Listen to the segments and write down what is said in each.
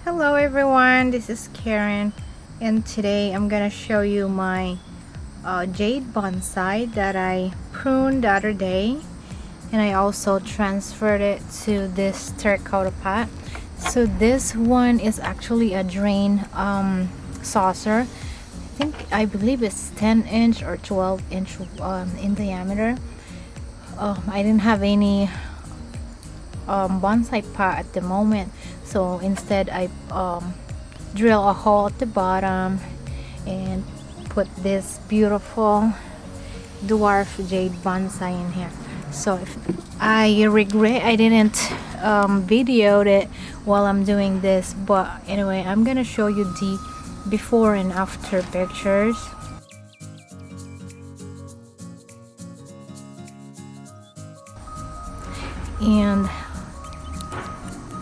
Hello everyone, this is Karen, and today I'm gonna show you my jade bonsai that I pruned the other day, and I also transferred it to this terracotta pot. So this one is actually a drain saucer. I believe it's 10-inch or 12-inch in diameter. I didn't have any bonsai pot at the moment, so instead I drill a hole at the bottom and put this beautiful dwarf jade bonsai in here. So I regret I didn't videoed it while I'm doing this, but anyway, I'm gonna show you the before and after pictures. And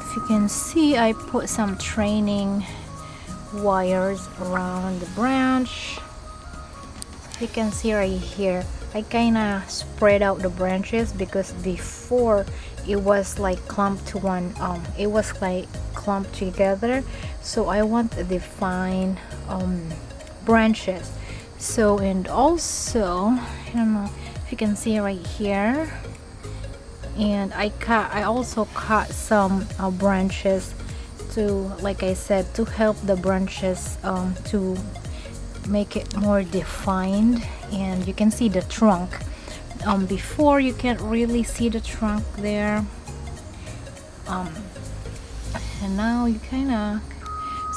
if you can see, I put some training wires around the branch. You can see right here, I kind of spread out the branches because before it was like clumped to one, it was like clumped together, so I want the defined branches. So, and also, I don't know if you can see right here, and I also cut some branches to, like I said, to help the branches to make it more defined. And you can see the trunk. Before you can't really see the trunk there, and now you kind of.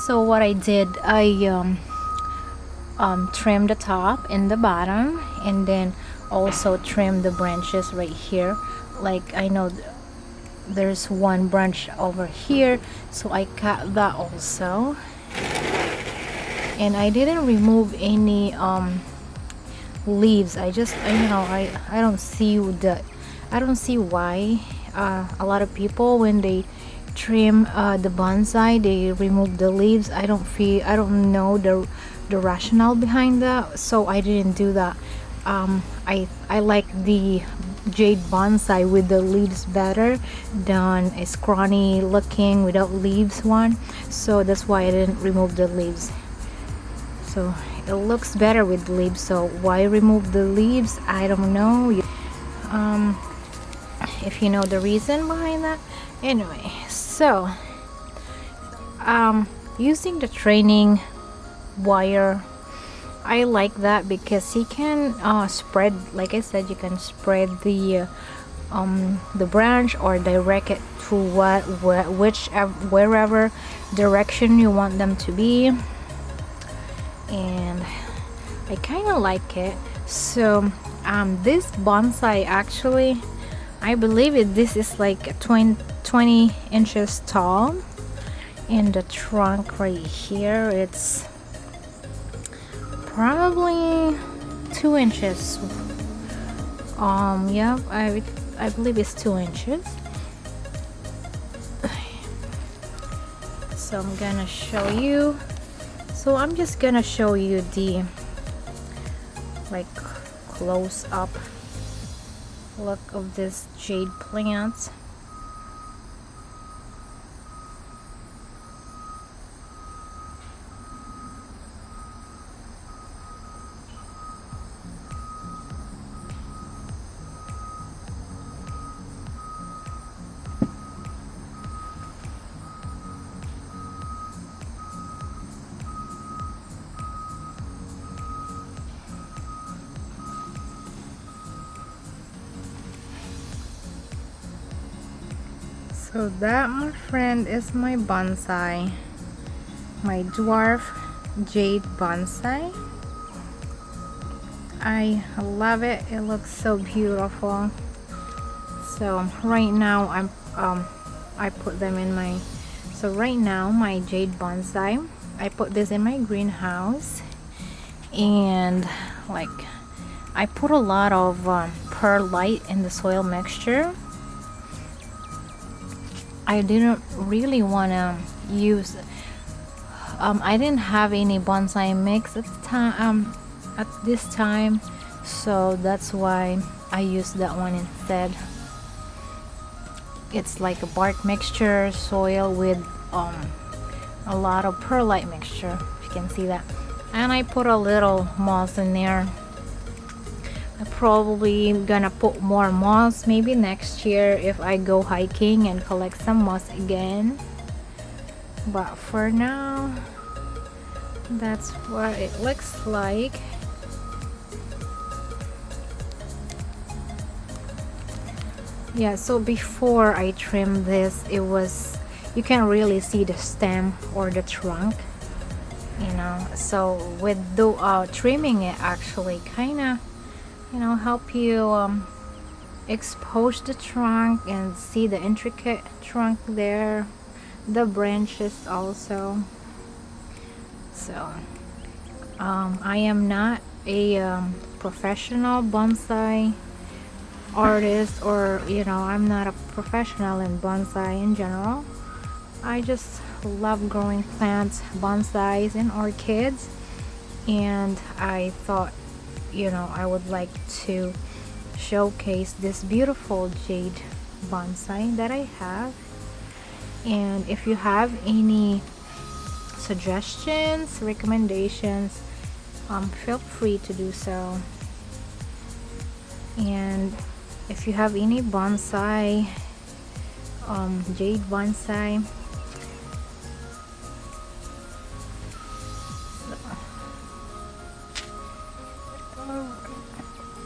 So what I did, I trimmed the top and the bottom, and then also trim the branches right here. Like, I know there's one branch over here, so I cut that also. And I didn't remove any leaves. I don't see why a lot of people, when they trim the bonsai, they remove the leaves. I don't know the rationale behind that, so I didn't do that. I like the jade bonsai with the leaves better than a scrawny looking without leaves one, so that's why I didn't remove the leaves. So it looks better with leaves, so why remove the leaves? I don't know. If you know the reason behind that. Anyway, so using the training wire, I like that because you can spread, like I said, you can spread the branch or direct it to wherever direction you want them to be, and I kind of like it. So this bonsai, actually, I believe this is like 20 inches tall, and the trunk right here, it's probably 2 inches. Yeah, I believe it's 2 inches. So I'm gonna show you. So I'm just gonna show you the like close up look of this jade plant. So that, my friend, is my bonsai, my dwarf jade bonsai. I love it. It looks so beautiful. So right now I put them in my. So right now my jade bonsai, I put this in my greenhouse, and like I put a lot of perlite in the soil mixture. I didn't really want to use I didn't have any bonsai mix at the time, at this time, so that's why I used that one instead. It's like a bark mixture soil with a lot of perlite mixture, if you can see that. And I put a little moss in there. I'm probably gonna put more moss maybe next year if I go hiking and collect some moss again. But for now, that's what it looks like. Yeah, so before I trimmed this, it was, you can't really see the stem or the trunk, you know. So with the trimming it actually kind of, you know, help you expose the trunk and see the intricate trunk there, the branches also. So I am not a professional bonsai artist, or you know, I'm not a professional in bonsai in general. I just love growing plants, bonsais and orchids, and I thought, you know, I would like to showcase this beautiful jade bonsai that I have. And if you have any suggestions, recommendations, feel free to do so. And if you have any bonsai, jade bonsai,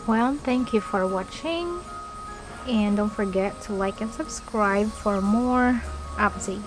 well, thank you for watching, and don't forget to like and subscribe for more updates.